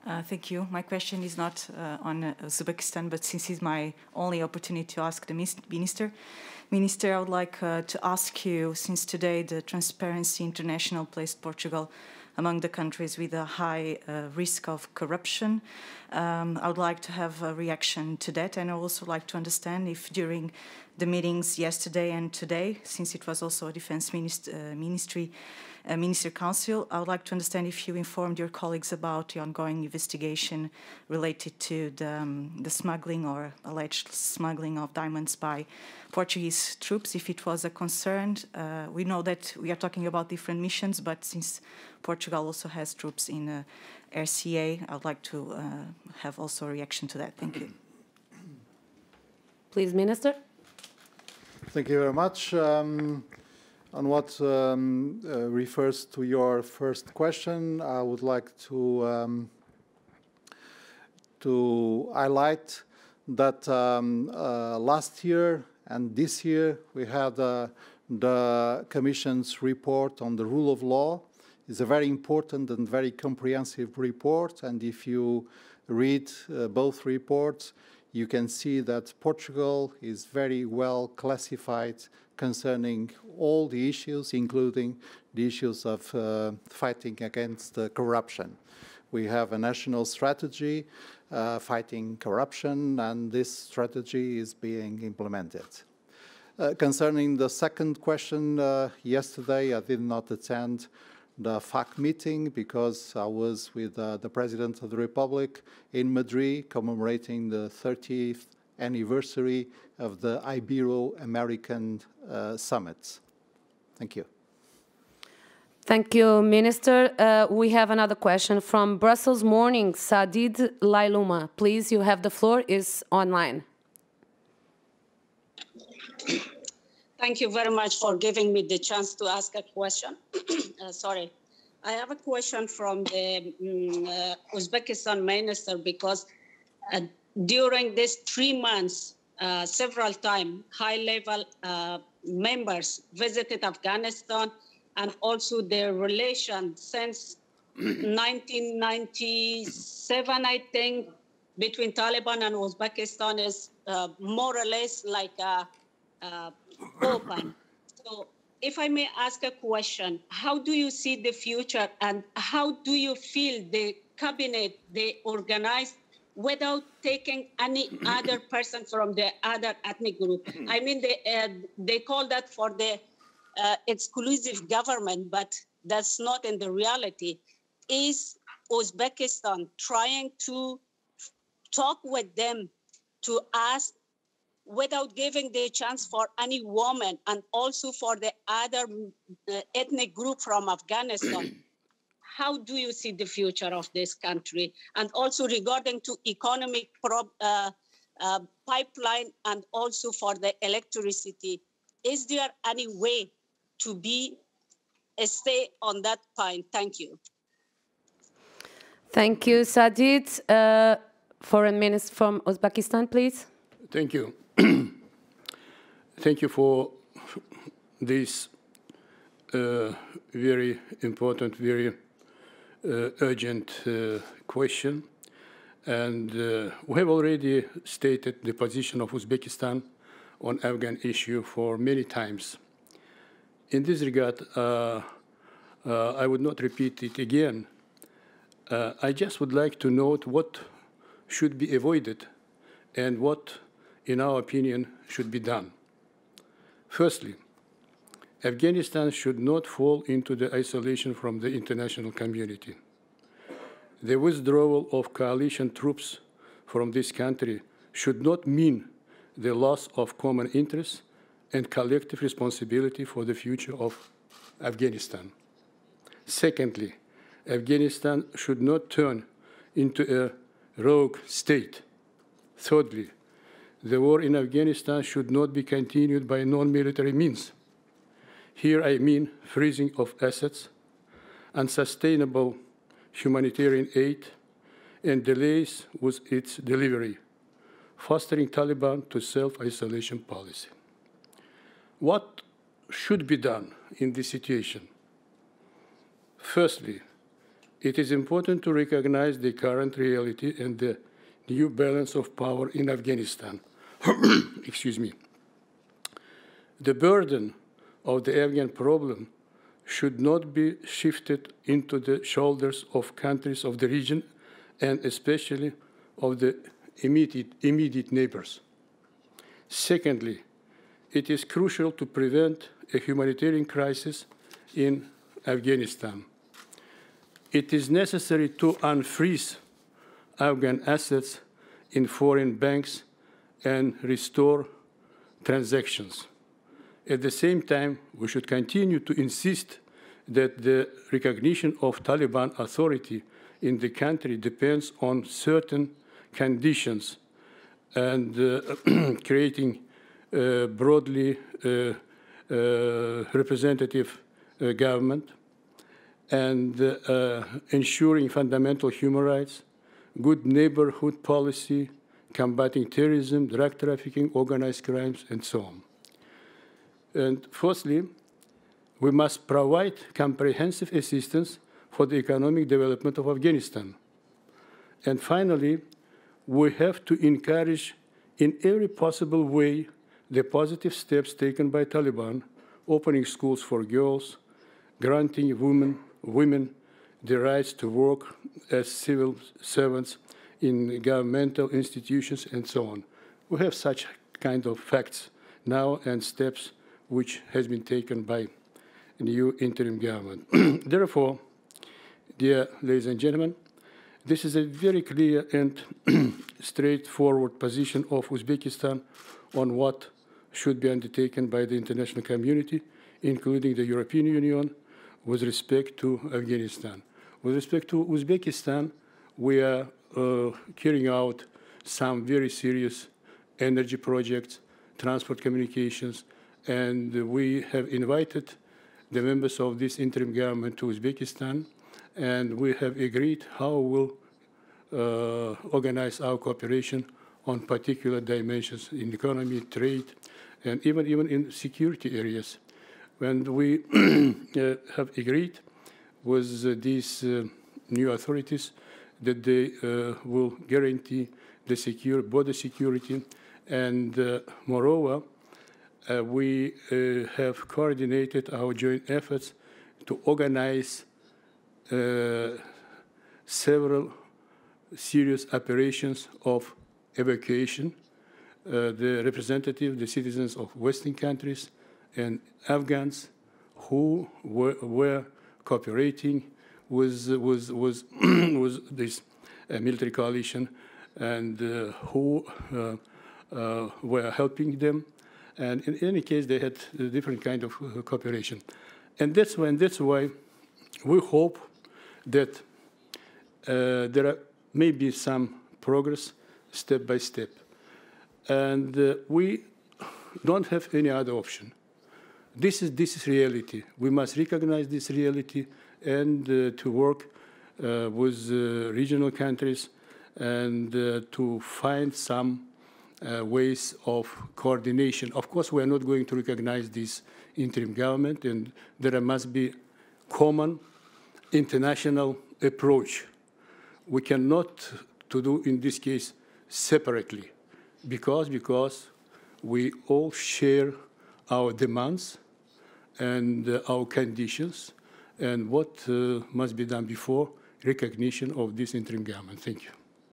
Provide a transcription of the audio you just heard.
Thank you. My question is not on Uzbekistan, but since it's my only opportunity to ask the Minister, I would like to ask you, since today the Transparency International placed Portugal among the countries with a high risk of corruption, I would like to have a reaction to that, and I would also like to understand if during the meetings yesterday and today, since it was also a Defense Ministry Council, I would like to understand if you informed your colleagues about the ongoing investigation related to the smuggling or alleged smuggling of diamonds by Portuguese troops, if it was a concern. We know that we are talking about different missions, but since Portugal also has troops in RCA, I would like to have also a reaction to that. Thank you. Please, Minister. Thank you very much. On what refers to your first question, I would like to highlight that last year and this year we had the Commission's report on the rule of law. It's a very important and very comprehensive report, and if you read both reports, you can see that Portugal is very well classified concerning all the issues, including the issues of fighting against corruption. We have a national strategy fighting corruption, and this strategy is being implemented. Concerning the second question, yesterday I did not attend the FAC meeting because I was with the President of the Republic in Madrid commemorating the 30th anniversary of the Ibero-American Summit. Thank you. Thank you, Minister. We have another question from Brussels Morning, Sadid Lailuma. Please, you have the floor, is online. Thank you very much for giving me the chance to ask a question. Sorry. I have a question from the Uzbekistan minister because during these 3 months, several times, high-level members visited Afghanistan, and also their relation since 1997, I think, between Taliban and Uzbekistan is more or less like open. So if I may ask a question, how do you see the future and how do you feel the cabinet they organized without taking any other person from the other ethnic group? I mean, they call that for the exclusive government, but that's not in the reality. Is Uzbekistan trying to talk with them to ask without giving the chance for any woman and also for the other ethnic group from Afghanistan? How do you see the future of this country? And also regarding to economic pipeline and also for the electricity, is there any way to stay on that point? Thank you. Thank you, Sadid. Foreign Minister from Uzbekistan, please. Thank you. Thank you for this very important, very urgent question. And we have already stated the position of Uzbekistan on Afghan issue for many times. In this regard, I would not repeat it again. I just would like to note what should be avoided and what, in our opinion, should be done. Firstly, Afghanistan should not fall into the isolation from the international community. The withdrawal of coalition troops from this country should not mean the loss of common interests and collective responsibility for the future of Afghanistan. Secondly, Afghanistan should not turn into a rogue state. Thirdly, the war in Afghanistan should not be continued by non-military means. Here I mean freezing of assets, unsustainable humanitarian aid, and delays with its delivery, fostering Taliban to self-isolation policy. What should be done in this situation? Firstly, it is important to recognize the current reality and the new balance of power in Afghanistan. Excuse me. The burden of the Afghan problem should not be shifted into the shoulders of countries of the region and especially of the immediate neighbors. Secondly, it is crucial to prevent a humanitarian crisis in Afghanistan. It is necessary to unfreeze Afghan assets in foreign banks and restore transactions. At the same time, we should continue to insist that the recognition of Taliban authority in the country depends on certain conditions and creating a broadly representative government and ensuring fundamental human rights, good neighborhood policy, combating terrorism, drug trafficking, organized crimes, and so on. And fourthly, we must provide comprehensive assistance for the economic development of Afghanistan. And finally, we have to encourage in every possible way the positive steps taken by Taliban, opening schools for girls, granting women the rights to work as civil servants in governmental institutions, and so on. We have such kind of facts now and steps which has been taken by the new interim government. Therefore, dear ladies and gentlemen, this is a very clear and straightforward position of Uzbekistan on what should be undertaken by the international community, including the European Union, with respect to Afghanistan. With respect to Uzbekistan, we are carrying out some very serious energy projects, transport communications, and we have invited the members of this interim government to Uzbekistan, and we have agreed how we'll organize our cooperation on particular dimensions in economy, trade, and even in security areas. And we have agreed with these new authorities that they will guarantee the border security, and moreover, we have coordinated our joint efforts to organize several serious operations of evacuation. The citizens of Western countries and Afghans who were cooperating with this military coalition and who were helping them. And in any case, they had a different kind of cooperation. And that's why we hope that there may be some progress step by step. And we don't have any other option. This is reality. We must recognize this reality and to work with regional countries and to find some ways of coordination. Of course, we are not going to recognize this interim government, and there must be common international approach. We cannot to do in this case separately, because we all share our demands and our conditions and what must be done before recognition of this interim government. Thank you.